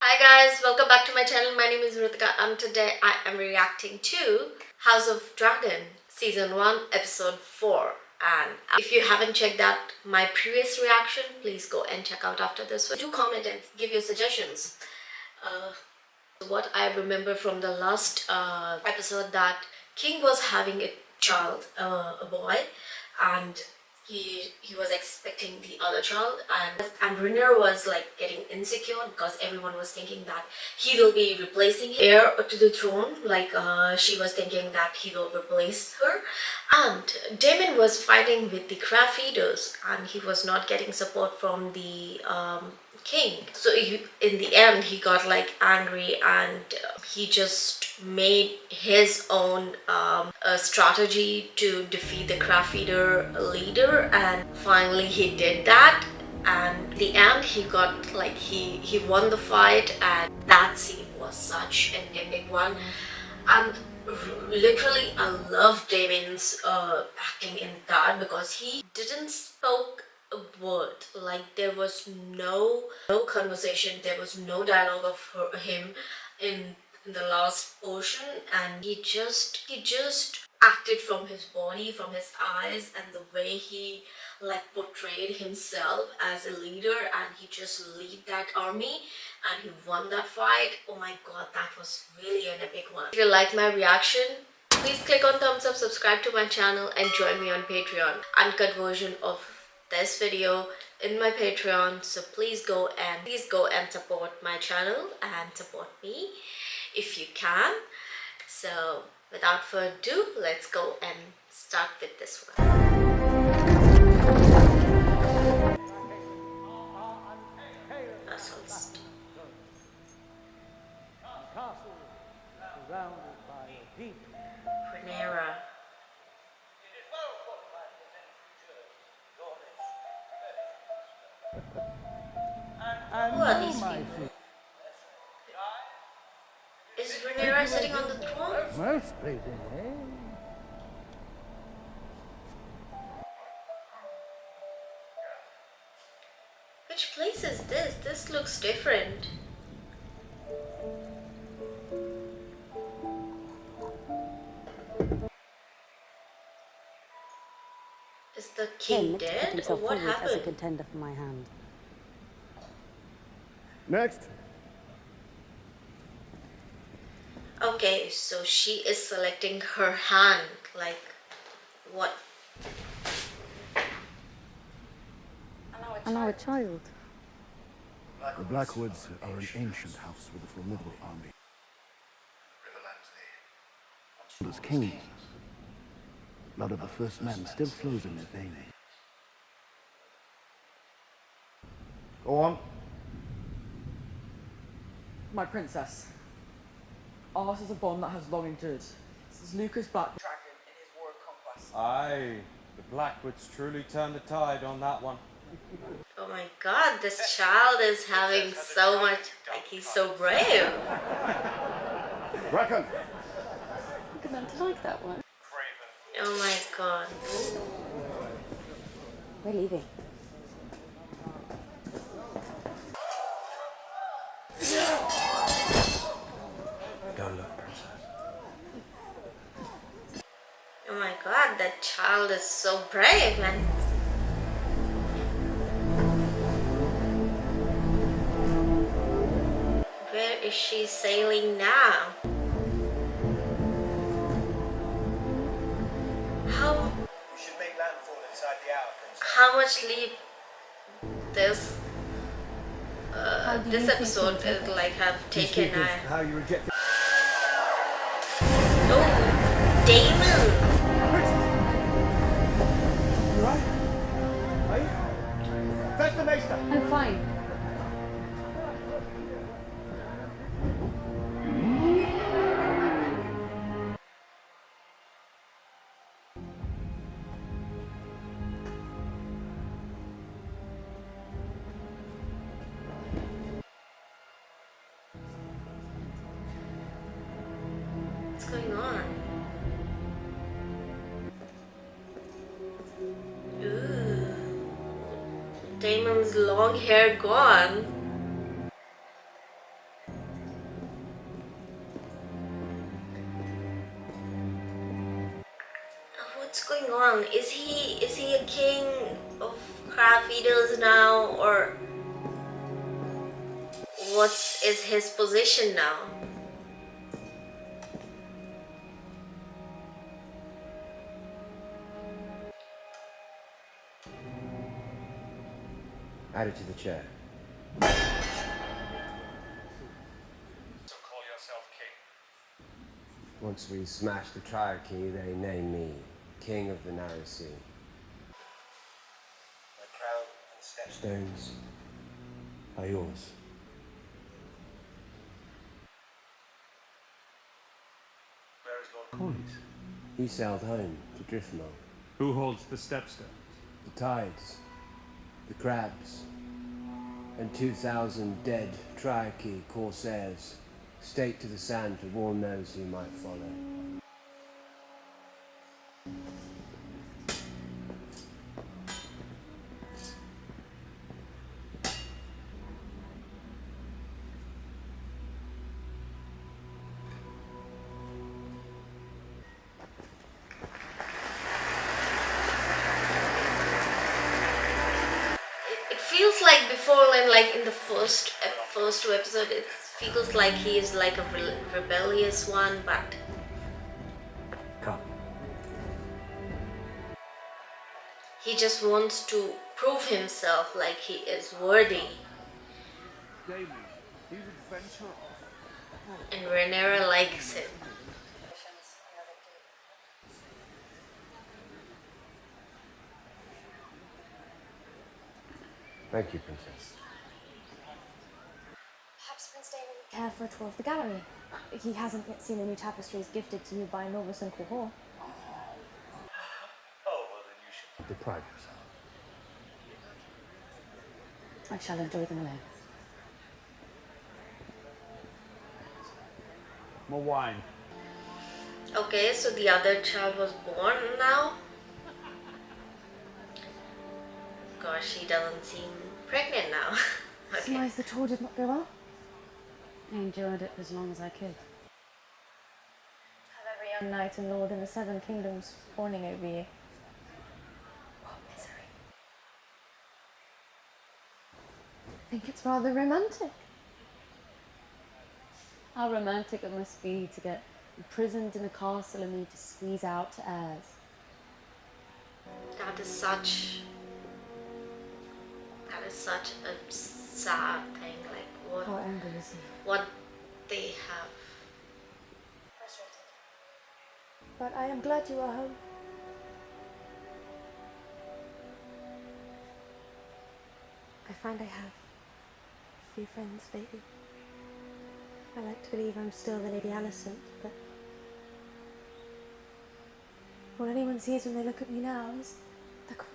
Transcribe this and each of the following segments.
Hi guys, welcome back to my channel. My name is Ritika and today I am reacting to House of Dragon Season 1 Episode 4. And if you haven't checked out my previous reaction, please go and check out after this one. Do comment and give your suggestions. What I remember from the last episode that King was having a child, a boy, and he was expecting the other child, and Renner was like getting insecure because everyone was thinking that he will be replacing heir to the throne. Like she was thinking that he will replace her, and Damon was fighting with the crab feeders, and he was not getting support from the king. So in the end he got like angry, and he just made his own strategy to defeat the craft feeder leader, and finally he did that. And in the end he got like he won the fight, and that scene was such an epic one. And literally I love Damon's acting in that, because he didn't spoke a word. Like there was no conversation, there was no dialogue of him in the last portion, and he just acted from his body, from his eyes, and the way he like portrayed himself as a leader, and he just lead that army and he won that fight. Oh my god, that was really an epic one. If you like my reaction, please click on thumbs up, subscribe to my channel, and join me on Patreon. Uncut version of this video in my Patreon, so please go and support my channel and support me if you can. So without further ado, let's go and start with this one. Renera. Who are these people? Is Renera sitting on the throne? Most pleasing, eh? Which place is this? This looks different. Is the king dead, or what happened? As a contender for my hand. Next. Okay, so she is selecting her hand. Like, what? And our child. The Blackwoods are an ancient house with a formidable army. As kings, blood of the first men still flows in their veins. Go on. My princess, ours is a bond that has long endured. This is Lucas Black Dragon in his war of conquest. Aye, the Blackwoods truly turned the tide on that one. Oh my god, this child is having so much, like he's so brave. Bracken! Look at them to like that one. Oh my god. We're leaving. Don't look, princess. Oh my god, that child is so brave, man. Where is she sailing now? We should make landfall inside the hour, Princess. How much leap this this episode is like have taken? How you rejected. Oh, Damon! You right? Are you? Fetch the maester! I'm fine. What's going on? Ooh. Damon's long hair gone. What's going on? Is he a king of crab feeders now, or what is his position now? Add it to the chair. So call yourself king. Once we smash the triarchy, they name me King of the Narrow Sea. My crown and stepstones are yours. Where is Lord Corley's. He sailed home to Driftmark. Who holds the stepstones? The tides, the crabs, and 2,000 dead triarchy corsairs staked to the sand to warn those who might follow. It feels like before, and like in the first two episodes, it feels like he is like a rebellious one, but Come. he just wants to prove himself like he is worthy. And Rhaenyra likes him. Thank you, Princess. Perhaps Prince Daemon would care for a tour of the gallery. He hasn't yet seen the new tapestries gifted to you by Norvis and Quahor. Oh, well then you should. Deprive yourself. I shall enjoy them alone. More wine. Okay, so the other child was born now. Gosh, she doesn't seem pregnant now. Okay. Surmise the tour did not go well? I endured it as long as I could. Have every young knight and lord in the Seven Kingdoms fawning over you. What misery. I think it's rather romantic. How romantic it must be to get imprisoned in a castle and need to squeeze out heirs. That is such a sad thing. Like How angry is he? what they have. Frustrated. But I am glad you are home. I find I have a few friends lately. I like to believe I'm still the Lady Alicent, but all anyone sees when they look at me now is the Queen.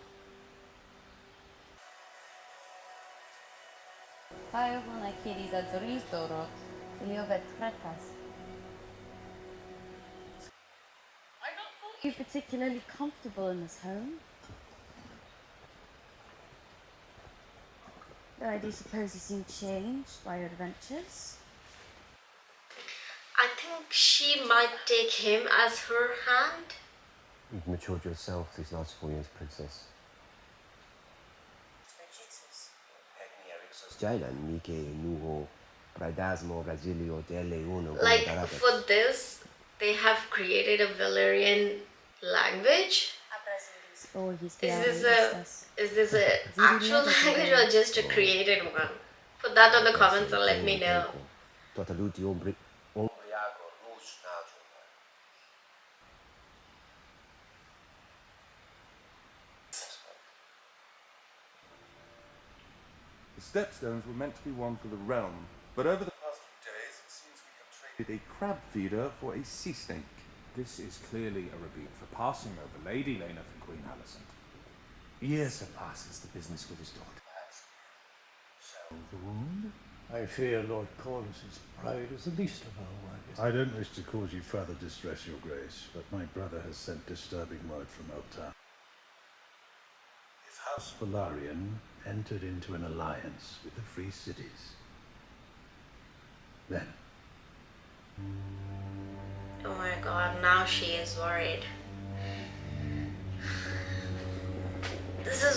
Tayo mo nakili za Dorito, Iliovet Kretas. I don't thought you particularly comfortable in this home. Though I do suppose you seem changed by your adventures. I think she might take him as her hand. You've matured yourself these last 4 years, Princess. Like for this, they have created a Valyrian language. Oh, he's Is this a actual language or just a created one? Put that on the comments and let me know. The stepstones were meant to be one for the realm, but over the past few days it seems we have traded a crab feeder for a sea snake. This is clearly a rebuke for passing over Lady Lena for Queen Alicent. Years have passed since the business with his daughter. The wound? I fear Lord Corliss's pride is the least of our worries. I don't wish to cause you further distress, Your Grace, but my brother has sent disturbing word from Elta. His house Valarian entered into an alliance with the Free Cities. Then, Oh my god, now she is worried.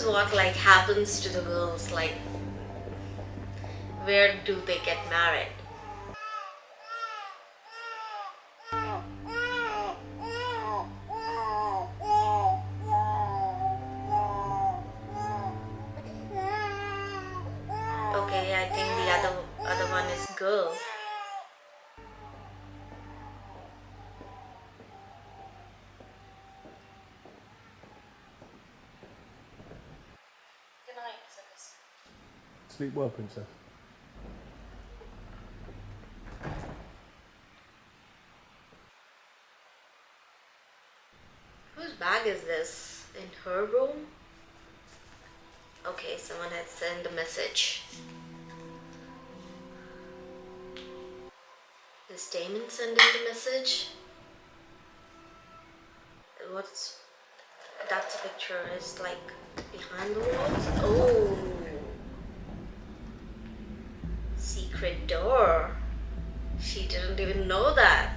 is what like happens to the girls, like where do they get married? Okay, I think the other one is girl. Good night, Circus. Sleep well, Princess. Whose bag is this? In her room? Okay, someone had sent a message. Is Damon sending the message? What's that picture is like behind the walls? Oh, secret door. She didn't even know that.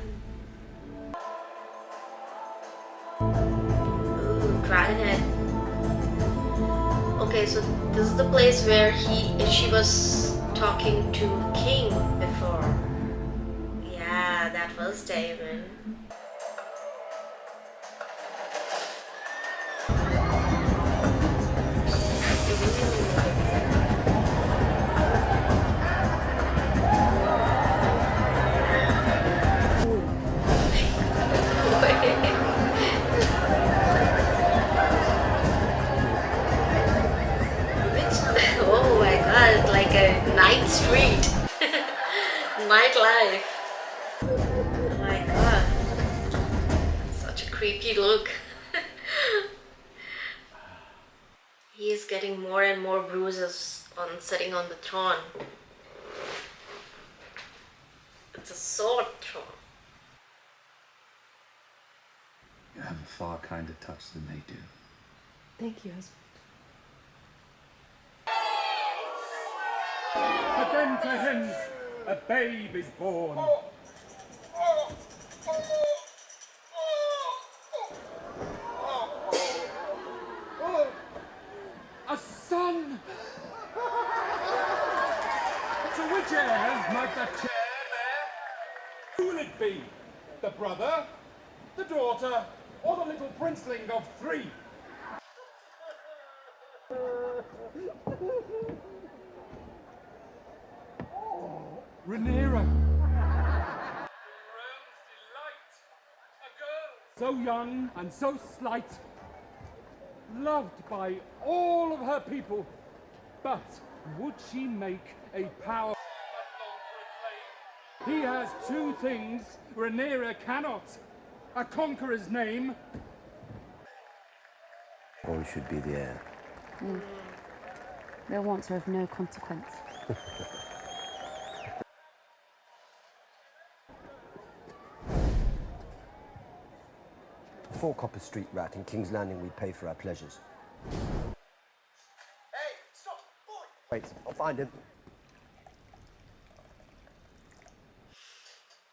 Ooh, dragon head. Okay, so this is the place where she was talking to King before. Yeah, that was Damon. Oh my god, like a night street. Nightlife. Oh my god. Such a creepy look. He is getting more and more bruises on sitting on the throne. It's a sword throne. You have a far kinder touch than they do. Thank you, husband. Again to him, a babe is born. A son! To which heirs might the chair bear? Who will it be? The brother, the daughter, or the little princeling of 3? Rhaenyra. So young and so slight, loved by all of her people, but would she make a power? He has 2 things Rhaenyra cannot: a conqueror's name. Or should be the heir. Their wants are of no consequence. 4 Copper Street rat in King's Landing we pay for our pleasures. Hey, stop, boy! Wait, I'll find him.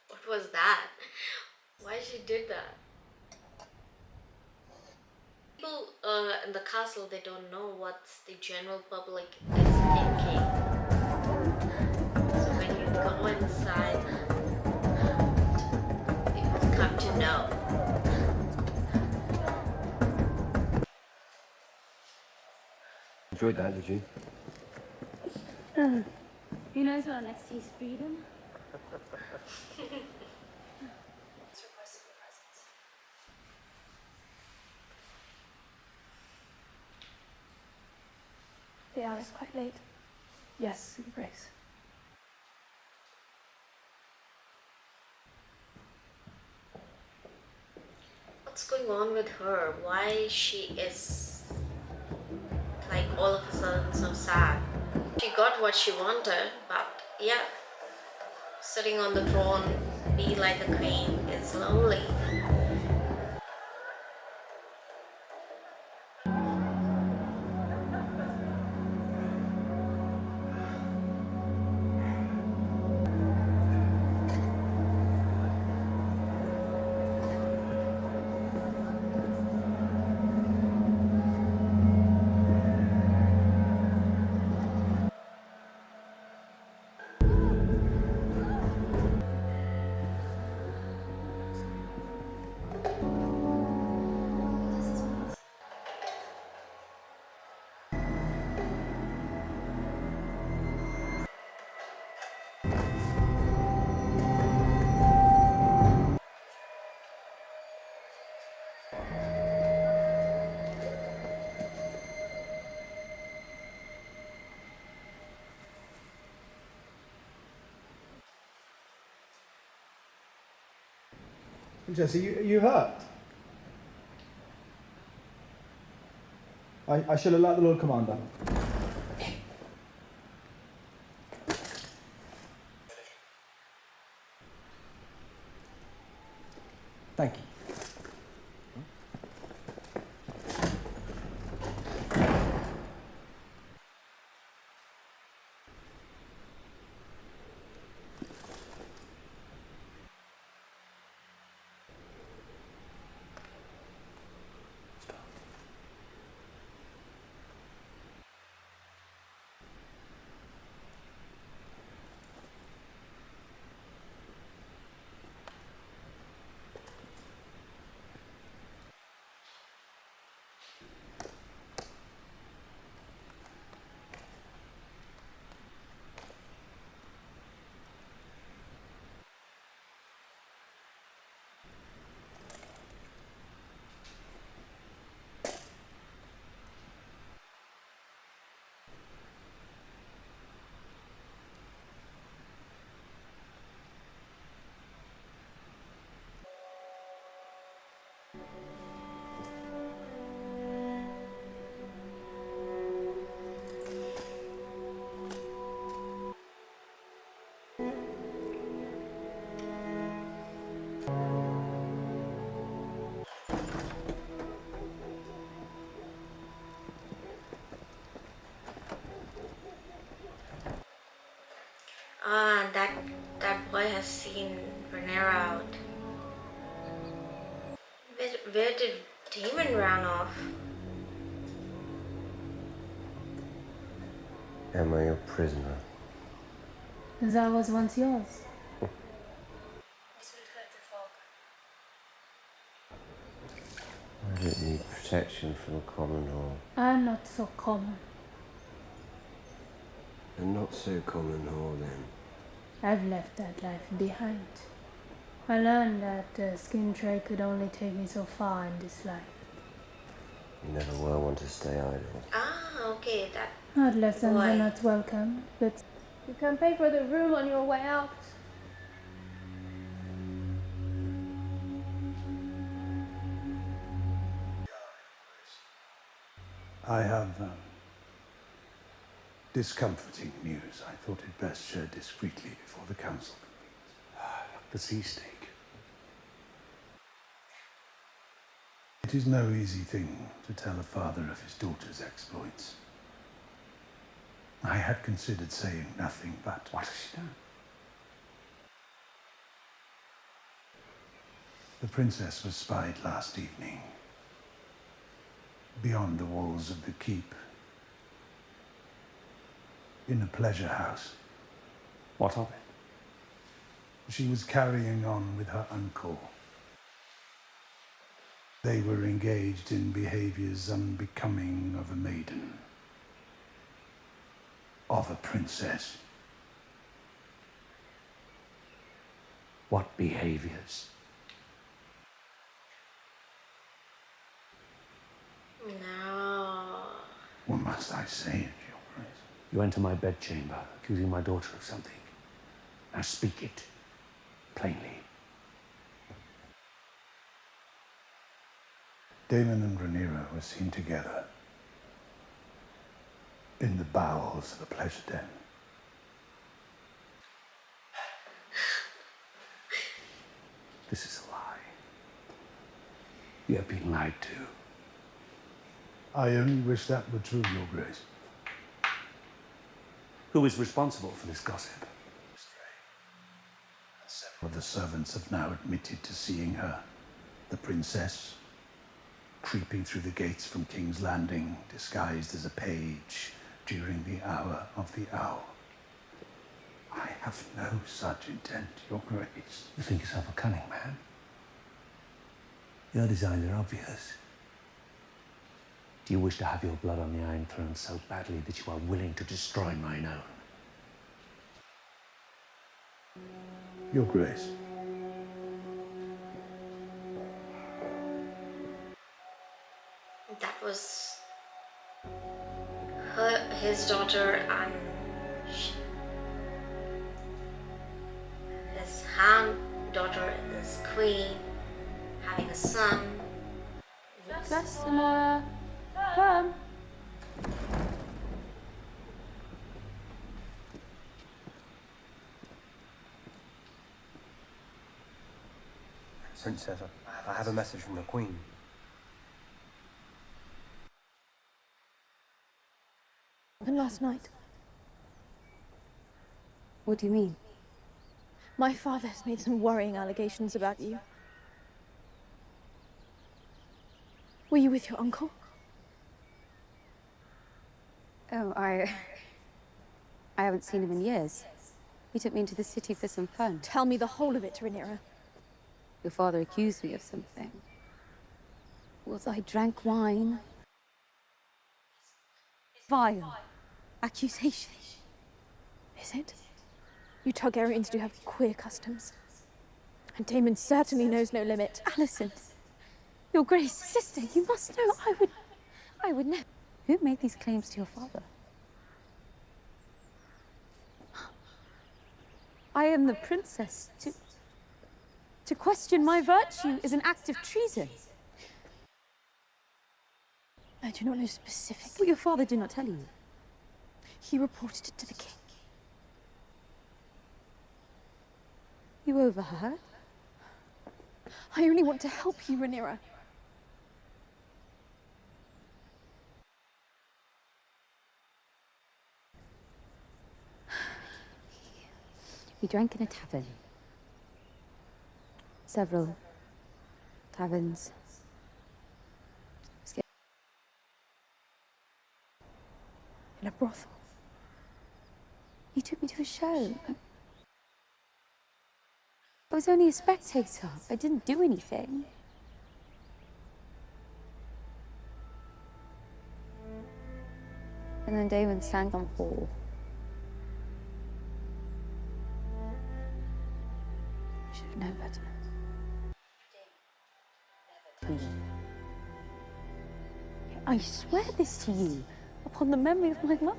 What was that? Why she did that? People in the castle, they don't know what the general public is thinking. So when you go inside, people come to know. Enjoyed that, did you? Who knows what our next taste freedom? The hour is quite late. Yes, Your Grace. What's going on with her? Why she is like all of a sudden so sad? She got what she wanted, but yeah, sitting on the throne, be like a queen is lonely. Princess, are you hurt? I shall alert the Lord Commander. Thank you. Ah, that boy has seen Rhaenyra out. Where did Damon run off? Am I your prisoner? As I was once yours. I don't need protection from a common hall. I'm not so common. A not so common hall, then. I've left that life behind. I learned that the skin trade could only take me so far in this life. You never were one to stay idle. Ah, okay, that Hard lessons boy. are not welcome, but you can pay for the room on your way out. I have discomforting news. I thought it best shared discreetly before the council convenes. The sea snake. It is no easy thing to tell a father of his daughter's exploits. I had considered saying nothing, but... What has she done? The princess was spied last evening. Beyond the walls of the keep. In a pleasure house. What of it? She was carrying on with her uncle. They were engaged in behaviors unbecoming of a maiden. Of a princess. What behaviors? No. What must I say, Your Grace? You enter my bedchamber, accusing my daughter of something. Now speak it, plainly. Damon and Rhaenyra were seen together. In the bowels of a pleasure den. This is a lie. You have been lied to. I only wish that were true, Your Grace. Who is responsible for this gossip? Several of the servants have now admitted to seeing her, the princess, creeping through the gates from King's Landing, disguised as a page during the hour of the owl. I have no such intent, Your Grace. You think yourself a cunning man? Your designs are obvious. Do you wish to have your blood on the Iron Throne so badly that you are willing to destroy mine own? Your Grace. That was his daughter, and his hand daughter is queen. having a son. Dress, Amora. Come. Princess, I have a message from the Queen. And last night. What do you mean? My father has made some worrying allegations about you. Were you with your uncle? Oh, I haven't seen him in years. He took me into the city for some fun. Tell me the whole of it, Rhaenyra. Your father accused me of something. Was I drank wine? Vile accusation. Is it? You Targaryens do have queer customs. And Daemon certainly knows no limit. Alicent, Your Grace, sister, you must know I would never. Who made these claims to your father? I am the princess. To question my virtue is an act of treason. I do not know specifically. What your father did not tell you. He reported it to the king. You overheard? I only want to help you, Rhaenyra. We drank in a tavern. Several taverns. In a brothel. He took me to a show. I was only a spectator. I didn't do anything. And then Damon sang on hall. I should have known better. I swear this to you, upon the memory of my mother.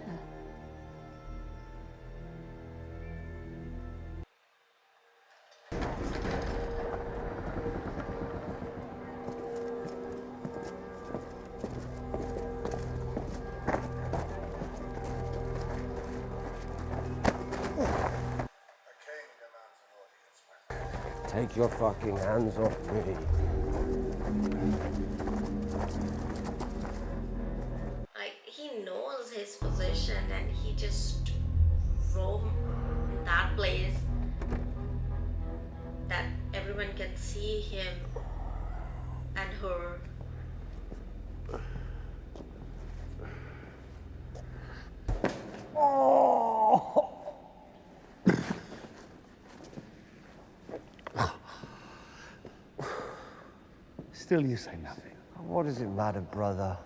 Take your fucking hands off me. Like, he knows his position and he just roam in that place that everyone can see him and her. Still you say nothing. What does it matter, brother?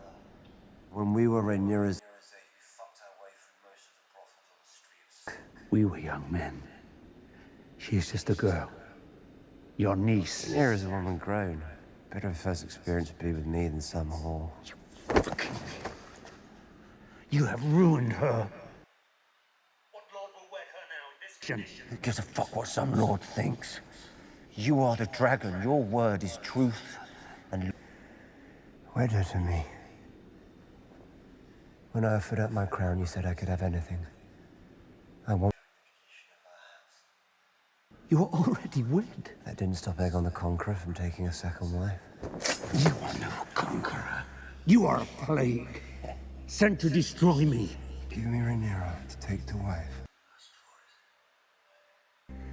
When we were Rhaenyra's... We were young men. She is just a girl. Your niece. Rhaenyra's a woman grown. Better her first experience would be with me than some whore. You have ruined her. What lord will wed her now in this Who gives a fuck what some lord thinks? You are the dragon. Your word is truth. And wed her to me. When I offered up my crown, you said I could have anything. I want. You are already wed. That didn't stop Aegon the Conqueror from taking a second wife. You are no conqueror. You are a plague, sent to destroy me. Give me Rhaenyra to take to wife.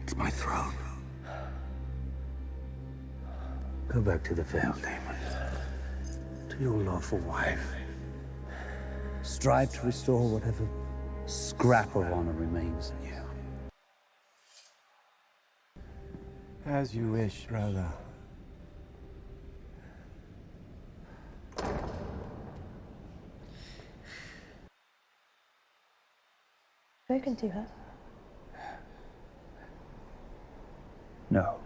It's my throne. Go back to the Vale, Damon. To your lawful wife. Strive to restore whatever Scrap of honor remains in you. as you wish, brother. Spoken to her? No.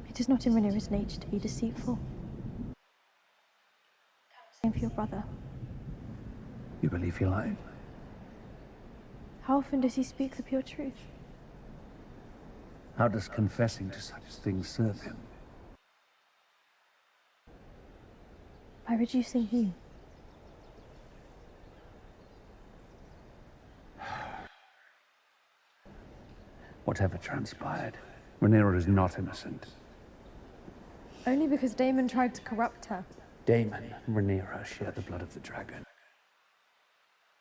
It is not in Rhaenyra's nature to be deceitful. Same for your brother. You believe he lied? How often does he speak the pure truth? How does confessing to such things serve him? By reducing you. Whatever transpired, Rhaenyra is not innocent. Only because Daemon tried to corrupt her. Daemon and Rhaenyra share the blood of the dragon.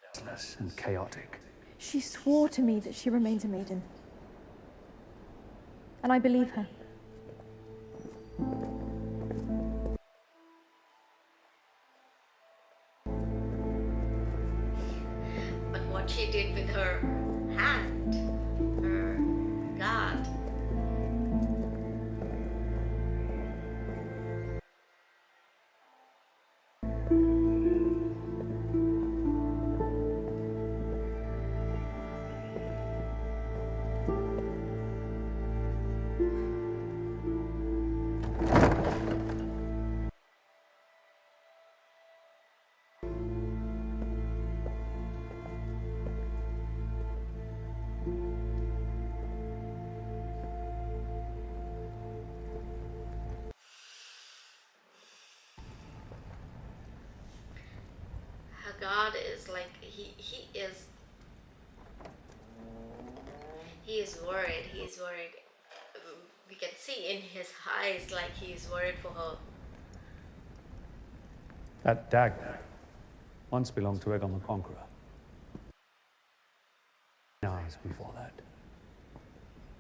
Restless and chaotic. She swore to me that she remains a maiden. And I believe her. But what she did with her hand, her guard. God is like he is worried. He's worried. We can see in his eyes like he's worried for her. That dagger once belonged to Aegon the Conqueror. Hours before that.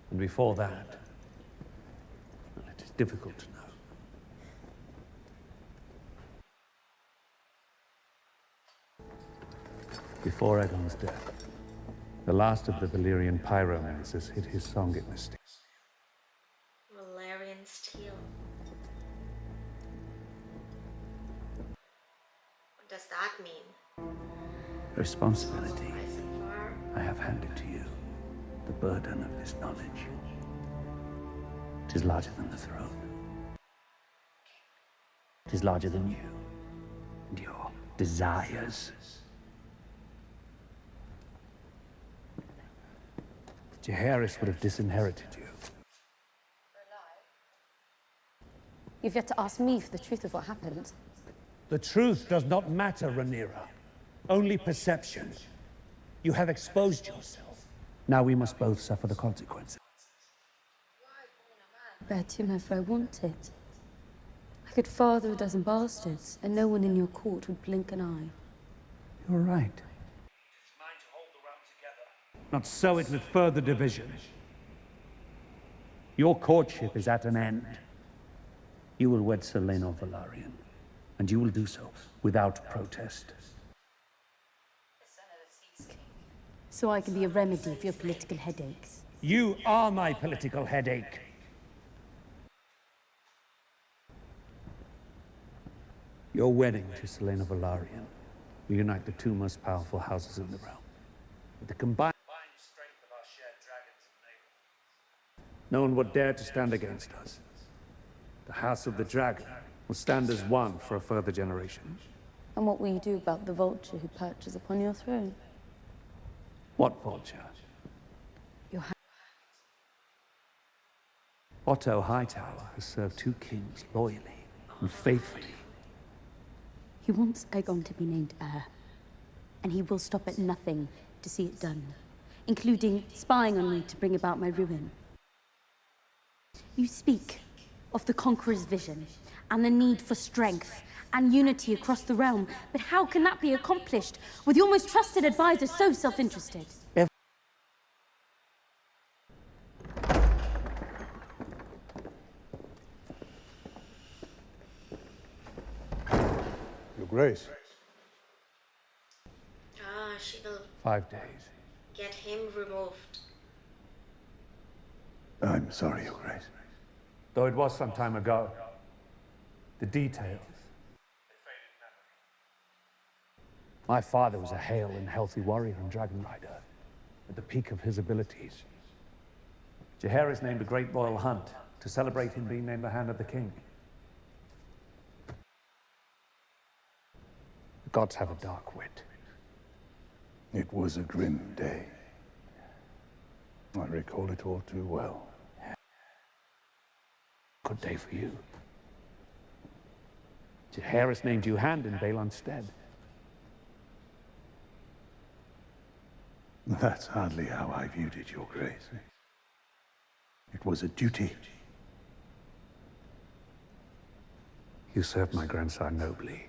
And before that, well, it is difficult to know. Before Aegon's death, the last of the Valyrian pyromancers hid his song in the steel. Valerian steel. What does that mean? Responsibility. I have handed to you the burden of this knowledge. It is larger than the throne. It is larger than you and your desires. Jaehaerys would have disinherited you. You've yet to ask me for the truth of what happened. The truth does not matter, Rhaenyra. Only perception. You have exposed yourself. Now we must both suffer the consequences. Bear him if I wanted. I could father a dozen bastards, and no one in your court would blink an eye. You're right. Not sow it with further division. Your courtship is at an end. You will wed Selena Velaryon, and you will do so without protest. So I can be a remedy for your political headaches. You are my political headache. Your wedding to Selena Velaryon will unite the two most powerful houses in the realm. With the combined strength of our shared dragons and neighbors. No one would dare to stand against us. The House of the Dragon will stand as one for a further generation. And what will you do about the vulture who perches upon your throne? What vulture? Your Otto Hightower has served two kings loyally and faithfully. He wants Aegon to be named heir, and he will stop at nothing to see it done, including spying on me to bring about my ruin. You speak of the Conqueror's vision and the need for strength and unity across the realm, but how can that be accomplished with your most trusted advisor so self-interested? Your Grace. She will 5 days. get him removed. I'm sorry, Your Grace. Though it was some time ago, the details. My father was a hale and healthy warrior and dragon rider, at the peak of his abilities. Jaehaerys named a great royal hunt to celebrate him being named the Hand of the King. The gods have a dark wit. It was a grim day. I recall it all too well. Good day for you. Jaehaerys named you hand in Balon's stead. That's hardly how I viewed it, Your Grace. It was a duty. You served my grandson nobly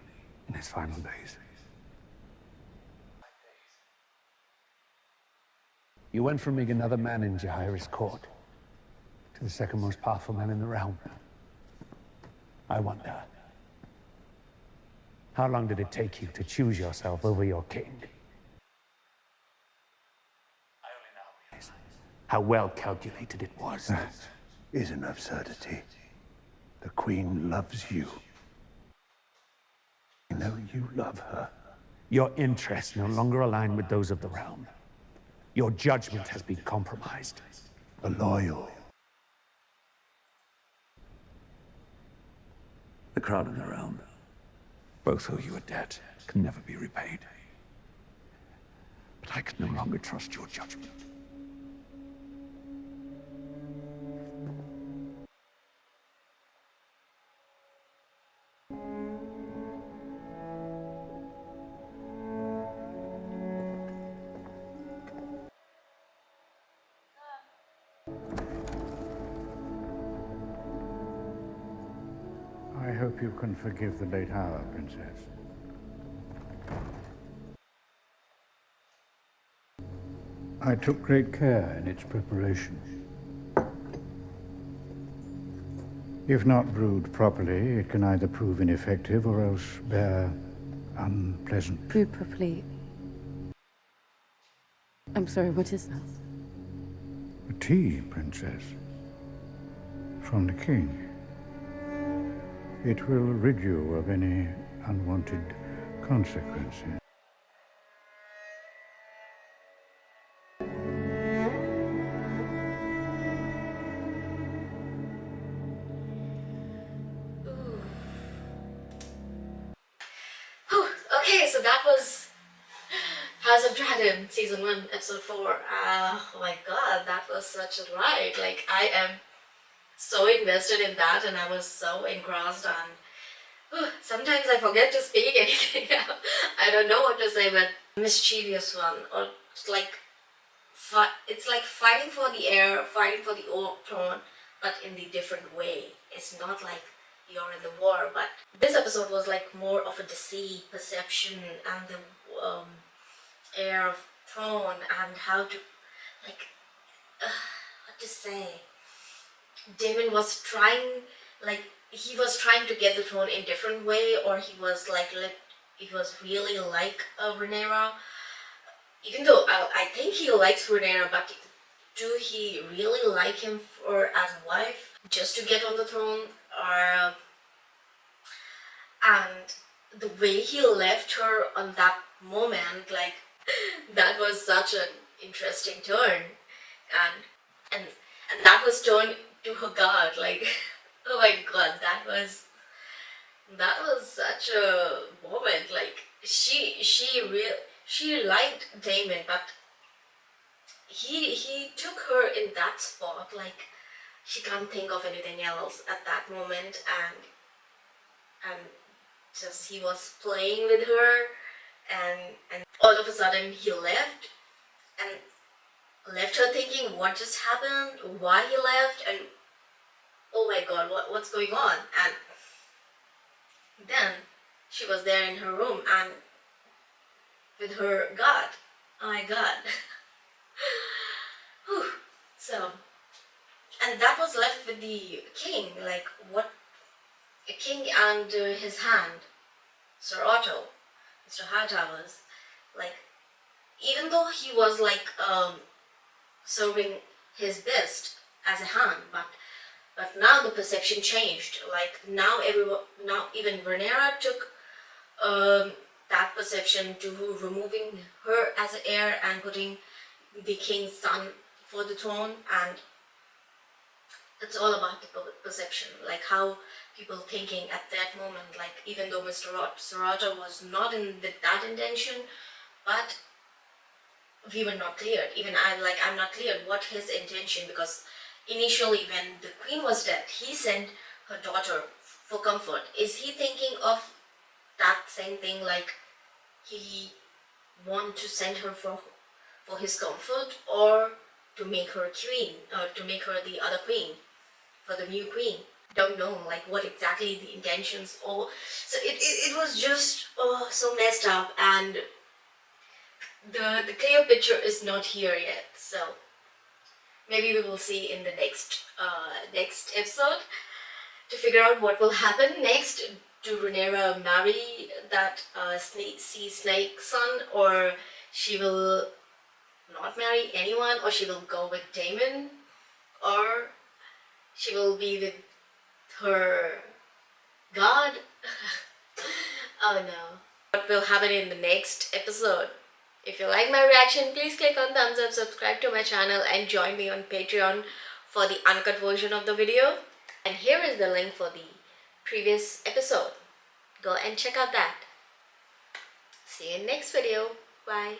in his final days. You went from being another man in Jaehaerys' court to the second most powerful man in the realm. I wonder, how long did it take you to choose yourself over your king? I only know how well calculated it was. That is an absurdity. The Queen loves you. I know you love her. Your interests no longer align with those of the realm. Your judgment has been compromised. A loyal. The crown and the realm, both owe you a debt, can never be repaid. But I can no longer trust your judgment. I hope you can forgive the late hour, Princess. I took great care in its preparation. If not brewed properly, it can either prove ineffective or else bear unpleasant. Brewed properly. I'm sorry, what is that? A tea, Princess. From the King. It will rid you of any unwanted consequences. Whew. Okay, so that was House of Dragon, Season 1, Episode 4. Oh my god, that was such a ride. Like, I am so invested in that and I was so engrossed on... sometimes I forget to speak anything. I don't know what to say, but mischievous one. Or like, it's like fighting for the air, fighting for the throne, but in the different way. It's not like you're in the war, but this episode was like more of a deceit, perception, and the air of throne and how to, like, what to say. Damon was trying, like, he was trying to get the throne in different way, or he was like, it was really like Rhaenyra. Even though I think he likes Rhaenyra, but do he really like him for as a wife just to get on the throne? Or and the way he left her on that moment, like, that was such an interesting turn, and that was turned to her god, like, oh my god, that was such a moment. Like, she liked Damon, but he took her in that spot, like, she can't think of anything else at that moment, and just he was playing with her, and all of a sudden he left, and left her thinking what just happened, why he left, and oh my god, what's going on? And then she was there in her room and with her god. Oh my god. Whew. So, and that was left with the king, like, what a king and his hand, Sir Otto, Mr. Hightowers, like, even though he was like serving his best as a hand, but now the perception changed. Like, now even Rhaenyra took that perception to removing her as an heir and putting the king's son for the throne, and it's all about the perception, like how people thinking at that moment. Like, even though Sir Otto was not in with that intention, but we were not cleared. Even I'm not clear what his intention, because initially when the queen was dead, he sent her daughter for comfort. Is he thinking of that same thing, like he want to send her for his comfort, or to make her queen, or to make her the other queen, for the new queen? Don't know like what exactly the intentions, or so it was just so messed up, and the clear picture is not here yet. So maybe we will see in the next episode to figure out what will happen next. Do Rhaenyra marry that sea snake son, or she will not marry anyone, or she will go with Daemon, or she will be with her god? Oh no. What will happen in the next episode? If you like my reaction, please click on thumbs up, subscribe to my channel, and join me on Patreon for the uncut version of the video. And here is the link for the previous episode. Go and check out that. See you in next video. Bye.